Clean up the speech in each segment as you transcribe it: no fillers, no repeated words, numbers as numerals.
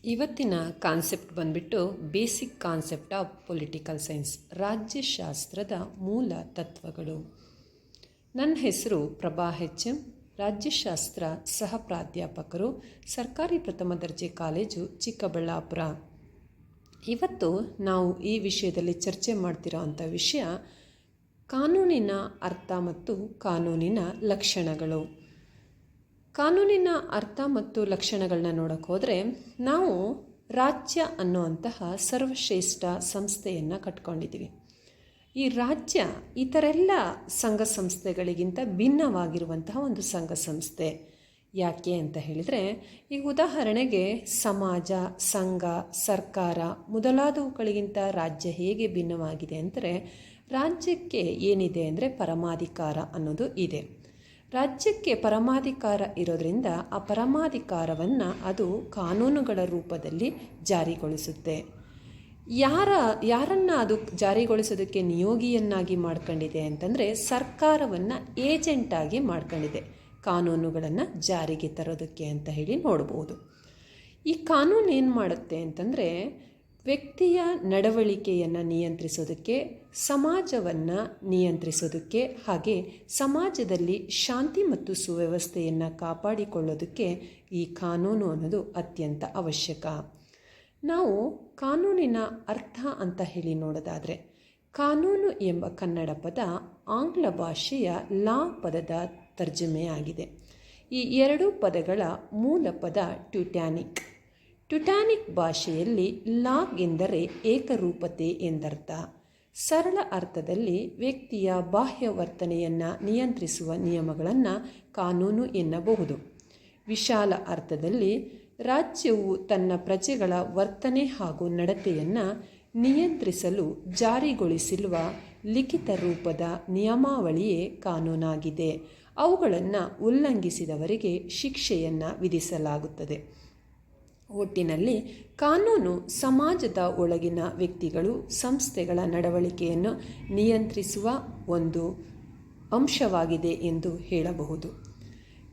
ಇವತ್ತಿನ ಕಾನ್ಸೆಪ್ಟ್ ಬಂದ್ಬಿಟ್ಟು basic concept of political science, ರಾಜ್ಯಶಾಸ್ತ್ರದ ಮೂಲ ತತ್ವಗಳು. ನನ್ನ ಹೆಸರು ಪ್ರಭಾ ಎಚ್.ಎಂ. ರಾಜ್ಯಶಾಸ್ತ್ರ ಸಹ ಪ್ರಾಧ್ಯಾಪಕರು, ಸರ್ಕಾರಿ ಪ್ರಥಮ ದರ್ಜೆ ಕಾಲೇಜು, ಚಿಕ್ಕಬಳ್ಳಾಪುರ. ಇವತ್ತು ನಾವು ಈ ವಿಷಯದಲ್ಲಿ ಚರ್ಚೆ ಮಾಡ್ತಿರೋ ಅಂಥ ವಿಷಯ ಕಾನೂನಿನ ಅರ್ಥ ಮತ್ತು ಕಾನೂನಿನ ಲಕ್ಷಣಗಳು. ಕಾನೂನಿನ ಅರ್ಥ ಮತ್ತು ಲಕ್ಷಣಗಳನ್ನ ನೋಡೋಕೆ ಹೋದರೆ ನಾವು ರಾಜ್ಯ ಅನ್ನುವಂತಹ ಸರ್ವಶ್ರೇಷ್ಠ ಸಂಸ್ಥೆಯನ್ನು ಕಟ್ಕೊಂಡಿದ್ದೀವಿ. ಈ ರಾಜ್ಯ ಇತರೆಲ್ಲ ಸಂಘ ಸಂಸ್ಥೆಗಳಿಗಿಂತ ಭಿನ್ನವಾಗಿರುವಂತಹ ಒಂದು ಸಂಘ ಸಂಸ್ಥೆ. ಯಾಕೆ ಅಂತ ಹೇಳಿದರೆ, ಈಗ ಉದಾಹರಣೆಗೆ ಸಮಾಜ, ಸಂಘ, ಸರ್ಕಾರ ಮೊದಲಾದವುಗಳಿಗಿಂತ ರಾಜ್ಯ ಹೇಗೆ ಭಿನ್ನವಾಗಿದೆ ಅಂದರೆ, ರಾಜ್ಯಕ್ಕೆ ಏನಿದೆ ಅಂದರೆ ಪರಮಾಧಿಕಾರ ಅನ್ನೋದು ಇದೆ. ರಾಜ್ಯಕ್ಕೆ ಪರಮಾಧಿಕಾರ ಇರೋದರಿಂದ ಆ ಪರಮಾಧಿಕಾರವನ್ನು ಅದು ಕಾನೂನುಗಳ ರೂಪದಲ್ಲಿ ಜಾರಿಗೊಳಿಸುತ್ತೆ. ಯಾರನ್ನು ಅದು ಜಾರಿಗೊಳಿಸೋದಕ್ಕೆ ನಿಯೋಗಿಯನ್ನಾಗಿ ಮಾಡ್ಕೊಂಡಿದೆ ಅಂತಂದರೆ, ಸರ್ಕಾರವನ್ನು ಏಜೆಂಟಾಗಿ ಮಾಡ್ಕೊಂಡಿದೆ ಕಾನೂನುಗಳನ್ನು ಜಾರಿಗೆ ತರೋದಕ್ಕೆ ಅಂತ ಹೇಳಿ ನೋಡ್ಬೋದು. ಈ ಕಾನೂನು ಏನು ಮಾಡುತ್ತೆ ಅಂತಂದರೆ, ವ್ಯಕ್ತಿಯ ನಡವಳಿಕೆಯನ್ನು ನಿಯಂತ್ರಿಸೋದಕ್ಕೆ, ಸಮಾಜವನ್ನು ನಿಯಂತ್ರಿಸೋದಕ್ಕೆ, ಹಾಗೆ ಸಮಾಜದಲ್ಲಿ ಶಾಂತಿ ಮತ್ತು ಸುವ್ಯವಸ್ಥೆಯನ್ನು ಕಾಪಾಡಿಕೊಳ್ಳೋದಕ್ಕೆ ಈ ಕಾನೂನು ಅನ್ನೋದು ಅತ್ಯಂತ ಅವಶ್ಯಕ. ನಾವು ಕಾನೂನಿನ ಅರ್ಥ ಅಂತ ಹೇಳಿ ನೋಡೋದಾದರೆ, ಕಾನೂನು ಎಂಬ ಕನ್ನಡ ಪದ ಆಂಗ್ಲ ಭಾಷೆಯ ಲಾ ಪದದ ತರ್ಜುಮೆಯಾಗಿದೆ. ಈ ಎರಡೂ ಪದಗಳ ಮೂಲ ಪದ ಟ್ಯುಟ್ಯಾನಿಕ್. ಟ್ಯುಟ್ಯಾನಿಕ್ ಭಾಷೆಯಲ್ಲಿ ಲಾಗ್ ಎಂದರೆ ಏಕರೂಪತೆ ಎಂದರ್ಥ. ಸರಳ ಅರ್ಥದಲ್ಲಿ ವ್ಯಕ್ತಿಯ ಬಾಹ್ಯ ವರ್ತನೆಯನ್ನು ನಿಯಂತ್ರಿಸುವ ನಿಯಮಗಳನ್ನು ಕಾನೂನು ಎನ್ನಬಹುದು. ವಿಶಾಲ ಅರ್ಥದಲ್ಲಿ ರಾಜ್ಯವು ತನ್ನ ಪ್ರಜೆಗಳ ವರ್ತನೆ ಹಾಗೂ ನಡತೆಯನ್ನು ನಿಯಂತ್ರಿಸಲು ಜಾರಿಗೊಳಿಸಿರುವ ಲಿಖಿತ ರೂಪದ ನಿಯಮಾವಳಿಯೇ ಕಾನೂನಾಗಿದೆ. ಅವುಗಳನ್ನು ಉಲ್ಲಂಘಿಸಿದವರಿಗೆ ಶಿಕ್ಷೆಯನ್ನು ವಿಧಿಸಲಾಗುತ್ತದೆ. ಒಟ್ಟಿನಲ್ಲಿ ಕಾನೂನು ಸಮಾಜದ ಒಳಗಿನ ವ್ಯಕ್ತಿಗಳು, ಸಂಸ್ಥೆಗಳ ನಡವಳಿಕೆಯನ್ನು ನಿಯಂತ್ರಿಸುವ ಒಂದು ಅಂಶವಾಗಿದೆ ಎಂದು ಹೇಳಬಹುದು.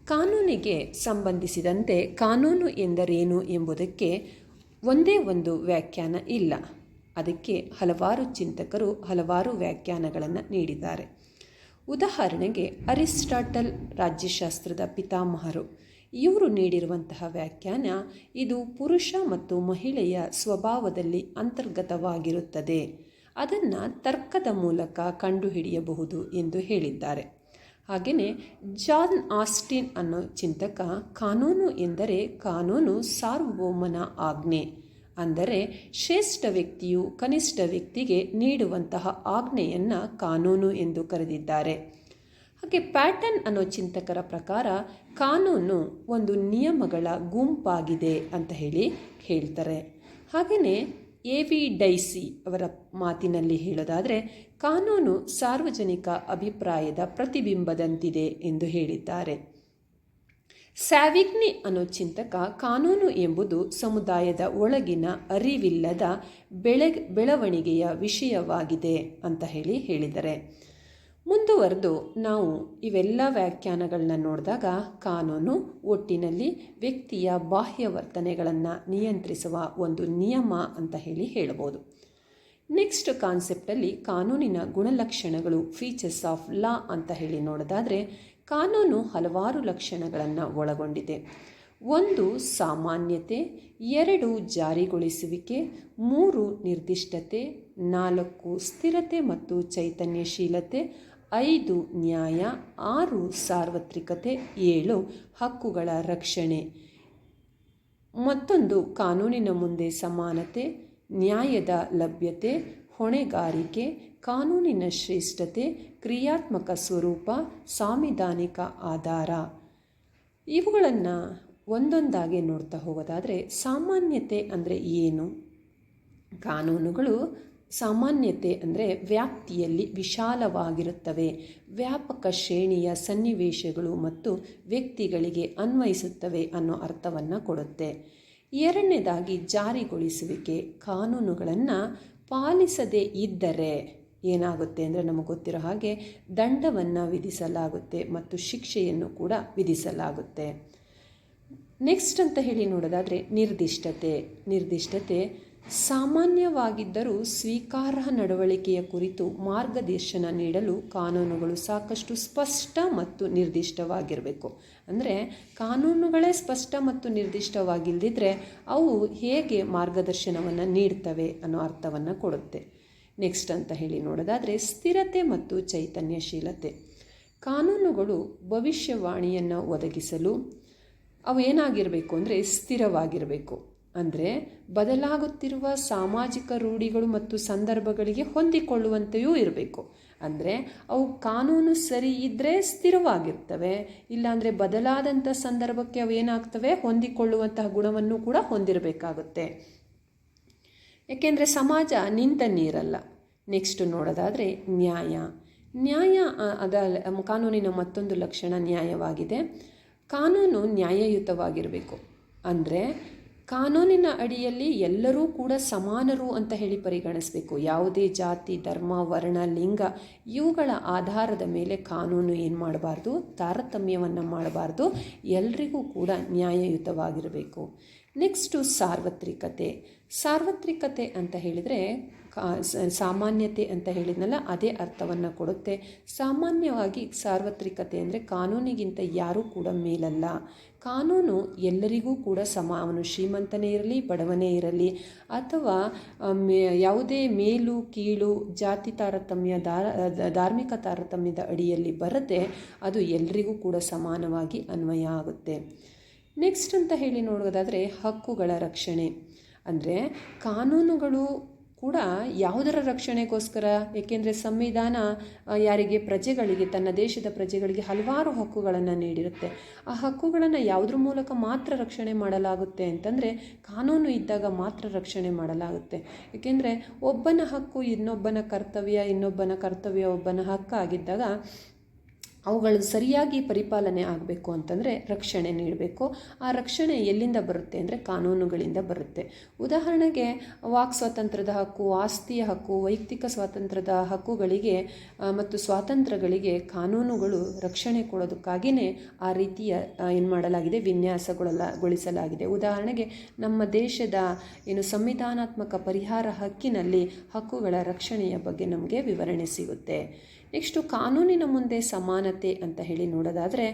ಕಾನೂನಿಗೆ ಸಂಬಂಧಿಸಿದಂತೆ ಕಾನೂನು ಎಂದರೇನು ಎಂಬುದಕ್ಕೆ ಒಂದೇ ಒಂದು ವ್ಯಾಖ್ಯಾನ ಇಲ್ಲ. ಅದಕ್ಕೆ ಹಲವಾರು ಚಿಂತಕರು ಹಲವಾರು ವ್ಯಾಖ್ಯಾನಗಳನ್ನು ನೀಡಿದ್ದಾರೆ. ಉದಾಹರಣೆಗೆ ಅರಿಸ್ಟಾಟಲ್, ರಾಜ್ಯಶಾಸ್ತ್ರದ ಪಿತಾಮಹರು, ಇವರು ನೀಡಿರುವಂತಹ ವ್ಯಾಖ್ಯಾನ, ಇದು ಪುರುಷ ಮತ್ತು ಮಹಿಳೆಯ ಸ್ವಭಾವದಲ್ಲಿ ಅಂತರ್ಗತವಾಗಿರುತ್ತದೆ, ಅದನ್ನು ತರ್ಕದ ಮೂಲಕ ಕಂಡುಹಿಡಿಯಬಹುದು ಎಂದು ಹೇಳಿದ್ದಾರೆ. ಹಾಗೆಯೇ ಜಾನ್ ಆಸ್ಟಿನ್ ಅನ್ನೋ ಚಿಂತಕ, ಕಾನೂನು ಎಂದರೆ ಕಾನೂನು ಸಾರ್ವಭೌಮನ ಆಜ್ಞೆ, ಅಂದರೆ ಶ್ರೇಷ್ಠ ವ್ಯಕ್ತಿಯು ಕನಿಷ್ಠ ವ್ಯಕ್ತಿಗೆ ನೀಡುವಂತಹ ಆಜ್ಞೆಯನ್ನು ಕಾನೂನು ಎಂದು ಕರೆದಿದ್ದಾರೆ. ಹಾಗೆ ಪ್ಯಾಟನ್ ಅನ್ನೋ ಚಿಂತಕರ ಪ್ರಕಾರ ಕಾನೂನು ಒಂದು ನಿಯಮಗಳ ಗುಂಪಾಗಿದೆ ಅಂತ ಹೇಳ್ತಾರೆ. ಹಾಗೆಯೇ ಎ.ವಿ. ಡೈಸಿ ಅವರ ಮಾತಿನಲ್ಲಿ ಹೇಳೋದಾದರೆ, ಕಾನೂನು ಸಾರ್ವಜನಿಕ ಅಭಿಪ್ರಾಯದ ಪ್ರತಿಬಿಂಬದಂತಿದೆ ಎಂದು ಹೇಳಿದ್ದಾರೆ. ಸ್ಯಾವಿಗ್ನಿ ಅನ್ನೋ ಚಿಂತಕ, ಕಾನೂನು ಎಂಬುದು ಸಮುದಾಯದ ಒಳಗಿನ ಅರಿವಿಲ್ಲದ ಬೆಳವಣಿಗೆಯ ವಿಷಯವಾಗಿದೆ ಅಂತ ಹೇಳಿದ್ದಾರೆ. ಮುಂದುವರೆದು ನಾವು ಇವೆಲ್ಲ ವ್ಯಾಖ್ಯಾನಗಳನ್ನ ನೋಡಿದಾಗ ಕಾನೂನು ಒಟ್ಟಿನಲ್ಲಿ ವ್ಯಕ್ತಿಯ ಬಾಹ್ಯ ವರ್ತನೆಗಳನ್ನು ನಿಯಂತ್ರಿಸುವ ಒಂದು ನಿಯಮ ಅಂತ ಹೇಳಬಹುದು. ನೆಕ್ಸ್ಟ್ ಕಾನ್ಸೆಪ್ಟಲ್ಲಿ ಕಾನೂನಿನ ಗುಣಲಕ್ಷಣಗಳು, ಫೀಚರ್ಸ್ ಆಫ್ ಲಾ ಅಂತ ನೋಡೋದಾದರೆ, ಕಾನೂನು ಹಲವಾರು ಲಕ್ಷಣಗಳನ್ನು ಒಳಗೊಂಡಿದೆ. 1 ಸಾಮಾನ್ಯತೆ, 2 ಜಾರಿಗೊಳಿಸುವಿಕೆ, 3 ನಿರ್ದಿಷ್ಟತೆ, 4 ಸ್ಥಿರತೆ ಮತ್ತು ಚೈತನ್ಯಶೀಲತೆ, 5 ನ್ಯಾಯ, 6 ಸಾರ್ವತ್ರಿಕತೆ, 7 ಹಕ್ಕುಗಳ ರಕ್ಷಣೆ. ಮತ್ತೊಂದು ಕಾನೂನಿನ ಮುಂದೆ ಸಮಾನತೆ, ನ್ಯಾಯದ ಲಭ್ಯತೆ, ಹೊಣೆಗಾರಿಕೆ, ಕಾನೂನಿನ ಶ್ರೇಷ್ಠತೆ, ಕ್ರಿಯಾತ್ಮಕ ಸ್ವರೂಪ, ಸಾಂವಿಧಾನಿಕ ಆಧಾರ. ಇವುಗಳನ್ನು ಒಂದೊಂದಾಗಿ ನೋಡ್ತಾ ಹೋಗೋದಾದರೆ, ಸಾಮಾನ್ಯತೆ ಅಂದರೆ ಏನು? ಕಾನೂನುಗಳು ಸಾಮಾನ್ಯತೆ ಅಂದರೆ ವ್ಯಾಪ್ತಿಯಲ್ಲಿ ವಿಶಾಲವಾಗಿರುತ್ತವೆ, ವ್ಯಾಪಕ ಶ್ರೇಣಿಯ ಸನ್ನಿವೇಶಗಳು ಮತ್ತು ವ್ಯಕ್ತಿಗಳಿಗೆ ಅನ್ವಯಿಸುತ್ತವೆ ಅನ್ನೋ ಅರ್ಥವನ್ನು ಕೊಡುತ್ತೆ. ಎರಡನೇದಾಗಿ ಜಾರಿಗೊಳಿಸುವಿಕೆ. ಕಾನೂನುಗಳನ್ನು ಪಾಲಿಸದೇ ಇದ್ದರೆ ಏನಾಗುತ್ತೆ ಅಂದರೆ, ನಮಗೆ ಗೊತ್ತಿರೋ ಹಾಗೆ ದಂಡವನ್ನು ವಿಧಿಸಲಾಗುತ್ತೆ ಮತ್ತು ಶಿಕ್ಷೆಯನ್ನು ಕೂಡ ವಿಧಿಸಲಾಗುತ್ತೆ. ನೆಕ್ಸ್ಟ್ ಅಂತ ಹೇಳಿ ನೋಡೋದಾದರೆ ನಿರ್ದಿಷ್ಟತೆ ಸಾಮಾನ್ಯವಾಗಿದ್ದರೂ ಸ್ವೀಕಾರಾರ್ಹ ನಡವಳಿಕೆಯ ಕುರಿತು ಮಾರ್ಗದರ್ಶನ ನೀಡಲು ಕಾನೂನುಗಳು ಸಾಕಷ್ಟು ಸ್ಪಷ್ಟ ಮತ್ತು ನಿರ್ದಿಷ್ಟವಾಗಿರಬೇಕು. ಅಂದರೆ ಕಾನೂನುಗಳೇ ಸ್ಪಷ್ಟ ಮತ್ತು ನಿರ್ದಿಷ್ಟವಾಗಿಲ್ಲದಿದ್ದರೆ ಅವು ಹೇಗೆ ಮಾರ್ಗದರ್ಶನವನ್ನು ನೀಡ್ತವೆ ಅನ್ನೋ ಅರ್ಥವನ್ನು ಕೊಡುತ್ತೆ. ನೆಕ್ಸ್ಟ್ ಅಂತ ಹೇಳಿ ನೋಡೋದಾದರೆ ಸ್ಥಿರತೆ ಮತ್ತು ಚೈತನ್ಯಶೀಲತೆ. ಕಾನೂನುಗಳು ಭವಿಷ್ಯವಾಣಿಯನ್ನು ಒದಗಿಸಲು ಅವು ಏನಾಗಿರಬೇಕು ಅಂದರೆ ಸ್ಥಿರವಾಗಿರಬೇಕು. ಅಂದರೆ ಬದಲಾಗುತ್ತಿರುವ ಸಾಮಾಜಿಕ ರೂಢಿಗಳು ಮತ್ತು ಸಂದರ್ಭಗಳಿಗೆ ಹೊಂದಿಕೊಳ್ಳುವಂತೆಯೂ ಇರಬೇಕು. ಅಂದರೆ ಅವು ಕಾನೂನು ಸರಿ ಇದ್ದರೆ ಸ್ಥಿರವಾಗಿರ್ತವೆ, ಇಲ್ಲಾಂದರೆ ಬದಲಾದಂಥ ಸಂದರ್ಭಕ್ಕೆ ಅವು ಏನಾಗ್ತವೆ, ಹೊಂದಿಕೊಳ್ಳುವಂತಹ ಗುಣವನ್ನು ಕೂಡ ಹೊಂದಿರಬೇಕಾಗುತ್ತೆ. ಏಕೆಂದರೆ ಸಮಾಜ ನಿಂತ ನೀರಲ್ಲ. ನೆಕ್ಸ್ಟ್ ನೋಡೋದಾದರೆ ನ್ಯಾಯ ಅದ ಕಾನೂನಿನ ಮತ್ತೊಂದು ಲಕ್ಷಣ ನ್ಯಾಯವಾಗಿದೆ. ಕಾನೂನು ನ್ಯಾಯಯುತವಾಗಿರಬೇಕು. ಅಂದರೆ ಕಾನೂನಿನ ಅಡಿಯಲ್ಲಿ ಎಲ್ಲರೂ ಕೂಡ ಸಮಾನರು ಅಂತ ಹೇಳಿ ಪರಿಗಣಿಸಬೇಕು. ಯಾವುದೇ ಜಾತಿ, ಧರ್ಮ, ವರ್ಣ, ಲಿಂಗ ಇವುಗಳ ಆಧಾರದ ಮೇಲೆ ಕಾನೂನು ಏನು ಮಾಡಬಾರ್ದು, ತಾರತಮ್ಯವನ್ನು ಮಾಡಬಾರ್ದು. ಎಲ್ರಿಗೂ ಕೂಡ ನ್ಯಾಯಯುತವಾಗಿರಬೇಕು. ನೆಕ್ಸ್ಟು ಸಾರ್ವತ್ರಿಕತೆ ಅಂತ ಹೇಳಿದರೆ ಸಾಮಾನ್ಯತೆ ಅಂತ ಹೇಳಿದ್ನಲ್ಲ, ಅದೇ ಅರ್ಥವನ್ನು ಕೊಡುತ್ತೆ. ಸಾಮಾನ್ಯವಾಗಿ ಸಾರ್ವತ್ರಿಕತೆ ಅಂದರೆ ಕಾನೂನಿಗಿಂತ ಯಾರೂ ಕೂಡ ಮೇಲಲ್ಲ. ಕಾನೂನು ಎಲ್ಲರಿಗೂ ಕೂಡ ಅವನು ಶ್ರೀಮಂತನೇ ಇರಲಿ, ಬಡವನೇ ಇರಲಿ, ಅಥವಾ ಯಾವುದೇ ಮೇಲು ಕೀಳು, ಜಾತಿ ತಾರತಮ್ಯ, ಧಾರ್ಮಿಕ ತಾರತಮ್ಯದ ಅಡಿಯಲ್ಲಿ ಬರದೆ ಅದು ಎಲ್ಲರಿಗೂ ಕೂಡ ಸಮಾನವಾಗಿ ಅನ್ವಯ ಆಗುತ್ತೆ. ನೆಕ್ಸ್ಟ್ ಅಂತ ಹೇಳಿ ನೋಡೋದಾದರೆ ಹಕ್ಕುಗಳ ರಕ್ಷಣೆ. ಅಂದರೆ ಕಾನೂನುಗಳು ಕೂಡ ಯಾವುದರ ರಕ್ಷಣೆಗೋಸ್ಕರ, ಏಕೆಂದರೆ ಸಂವಿಧಾನ ಯಾರಿಗೆ, ಪ್ರಜೆಗಳಿಗೆ, ತನ್ನ ದೇಶದ ಪ್ರಜೆಗಳಿಗೆ ಹಲವಾರು ಹಕ್ಕುಗಳನ್ನು ನೀಡಿರುತ್ತೆ. ಆ ಹಕ್ಕುಗಳನ್ನು ಯಾವುದ್ರ ಮೂಲಕ ಮಾತ್ರ ರಕ್ಷಣೆ ಮಾಡಲಾಗುತ್ತೆ ಅಂತಂದರೆ ಕಾನೂನು ಇದ್ದಾಗ ಮಾತ್ರ ರಕ್ಷಣೆ ಮಾಡಲಾಗುತ್ತೆ. ಏಕೆಂದರೆ ಒಬ್ಬನ ಹಕ್ಕು ಇನ್ನೊಬ್ಬನ ಕರ್ತವ್ಯ ಒಬ್ಬನ ಹಕ್ಕಾಗಿದ್ದಾಗ ಅವುಗಳು ಸರಿಯಾಗಿ ಪರಿಪಾಲನೆ ಆಗಬೇಕು ಅಂತಂದರೆ ರಕ್ಷಣೆ ನೀಡಬೇಕು. ಆ ರಕ್ಷಣೆ ಎಲ್ಲಿಂದ ಬರುತ್ತೆ ಅಂದರೆ ಕಾನೂನುಗಳಿಂದ ಬರುತ್ತೆ. ಉದಾಹರಣೆಗೆ ವಾಕ್ ಸ್ವಾತಂತ್ರ್ಯದ ಹಕ್ಕು, ಆಸ್ತಿಯ ಹಕ್ಕು, ವೈಯಕ್ತಿಕ ಸ್ವಾತಂತ್ರ್ಯದ ಹಕ್ಕುಗಳಿಗೆ ಮತ್ತು ಸ್ವಾತಂತ್ರ್ಯಗಳಿಗೆ ಕಾನೂನುಗಳು ರಕ್ಷಣೆ ಕೊಡೋದಕ್ಕಾಗಿಯೇ ಆ ರೀತಿಯ ಏನು ಮಾಡಲಾಗಿದೆ, ವಿನ್ಯಾಸಗೊಳಿಸಲಾಗಿದೆ. ಉದಾಹರಣೆಗೆ ನಮ್ಮ ದೇಶದ ಸಂವಿಧಾನಾತ್ಮಕ ಪರಿಹಾರ ಹಕ್ಕಿನಲ್ಲಿ ಹಕ್ಕುಗಳ ರಕ್ಷಣೆಯ ಬಗ್ಗೆ ನಮಗೆ ವಿವರಣೆ ಸಿಗುತ್ತೆ. ನೆಕ್ಸ್ಟು ಕಾನೂನಿನ ಮುಂದೆ ಸಮಾನತೆ ಅಂತ ಹೇಳಿ ನೋಡೋದಾದರೆ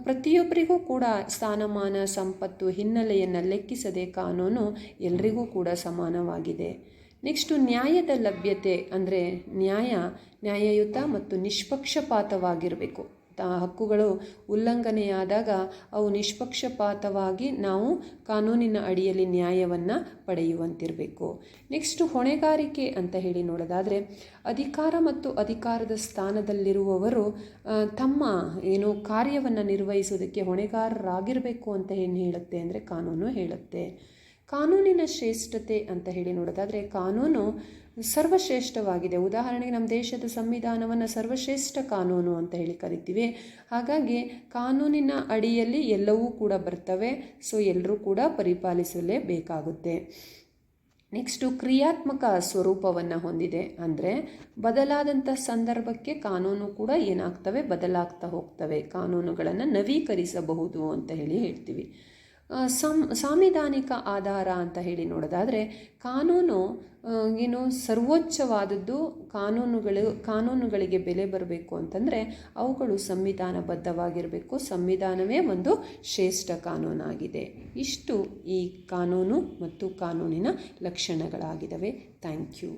ಪ್ರತಿಯೊಬ್ಬರಿಗೂ ಕೂಡ ಸ್ಥಾನಮಾನ, ಸಂಪತ್ತು, ಹಿನ್ನೆಲೆಯನ್ನು ಲೆಕ್ಕಿಸದೆ ಕಾನೂನು ಎಲ್ರಿಗೂ ಕೂಡ ಸಮಾನವಾಗಿದೆ. ನೆಕ್ಸ್ಟು ನ್ಯಾಯದ ಲಭ್ಯತೆ ಅಂದರೆ ನ್ಯಾಯಯುತ ಮತ್ತು ನಿಷ್ಪಕ್ಷಪಾತವಾಗಿರಬೇಕು. ಹಕ್ಕುಗಳು ಉಲ್ಲಂಘನೆಯಾದಾಗ ಅವು ನಿಷ್ಪಕ್ಷಪಾತವಾಗಿ ನಾವು ಕಾನೂನಿನ ಅಡಿಯಲ್ಲಿ ನ್ಯಾಯವನ್ನು ಪಡೆಯುವಂತಿರಬೇಕು. ನೆಕ್ಸ್ಟು ಹೊಣೆಗಾರಿಕೆ ಅಂತ ಹೇಳಿ ನೋಡೋದಾದರೆ ಅಧಿಕಾರ ಮತ್ತು ಅಧಿಕಾರದ ಸ್ಥಾನದಲ್ಲಿರುವವರು ತಮ್ಮ ಕಾರ್ಯವನ್ನು ನಿರ್ವಹಿಸೋದಕ್ಕೆ ಹೊಣೆಗಾರರಾಗಿರಬೇಕು ಅಂತ ಏನು ಹೇಳುತ್ತೆ ಅಂದರೆ ಕಾನೂನು ಹೇಳುತ್ತೆ. ಕಾನೂನಿನ ಶ್ರೇಷ್ಠತೆ ಅಂತ ಹೇಳಿ ನೋಡೋದಾದರೆ ಕಾನೂನು ಸರ್ವಶ್ರೇಷ್ಠವಾಗಿದೆ. ಉದಾಹರಣೆಗೆ ನಮ್ಮ ದೇಶದ ಸಂವಿಧಾನವನ್ನು ಸರ್ವಶ್ರೇಷ್ಠ ಕಾನೂನು ಅಂತ ಹೇಳಿ ಕರಿತೀವಿ. ಹಾಗಾಗಿ ಕಾನೂನಿನ ಅಡಿಯಲ್ಲಿ ಎಲ್ಲವೂ ಕೂಡ ಬರ್ತವೆ. ಸೊ ಎಲ್ಲರೂ ಕೂಡ ಪರಿಪಾಲಿಸಲೇಬೇಕಾಗುತ್ತೆ. ನೆಕ್ಸ್ಟು ಕ್ರಿಯಾತ್ಮಕ ಸ್ವರೂಪವನ್ನು ಹೊಂದಿದೆ. ಅಂದರೆ ಬದಲಾದಂಥ ಸಂದರ್ಭಕ್ಕೆ ಕಾನೂನು ಕೂಡ ಏನಾಗ್ತವೆ, ಬದಲಾಗ್ತಾ ಹೋಗ್ತವೆ. ಕಾನೂನುಗಳನ್ನು ನವೀಕರಿಸಬಹುದು ಅಂತ ಹೇಳಿ ಹೇಳ್ತೀವಿ. ಸಾಂವಿಧಾನಿಕ ಆಧಾರ ಅಂತ ಹೇಳಿ ನೋಡೋದಾದರೆ ಕಾನೂನು ಸರ್ವೋಚ್ಚವಾದದ್ದು. ಕಾನೂನುಗಳಿಗೆ ಬೆಲೆ ಬರಬೇಕು ಅಂತಂದರೆ ಅವುಗಳು ಸಂವಿಧಾನಬದ್ಧವಾಗಿರಬೇಕು. ಸಂವಿಧಾನವೇ ಒಂದು ಶ್ರೇಷ್ಠ ಕಾನೂನಾಗಿದೆ. ಇಷ್ಟು ಈ ಕಾನೂನು ಮತ್ತು ಕಾನೂನಿನ ಲಕ್ಷಣಗಳಾಗಿದ್ದಾವೆ. Thank you.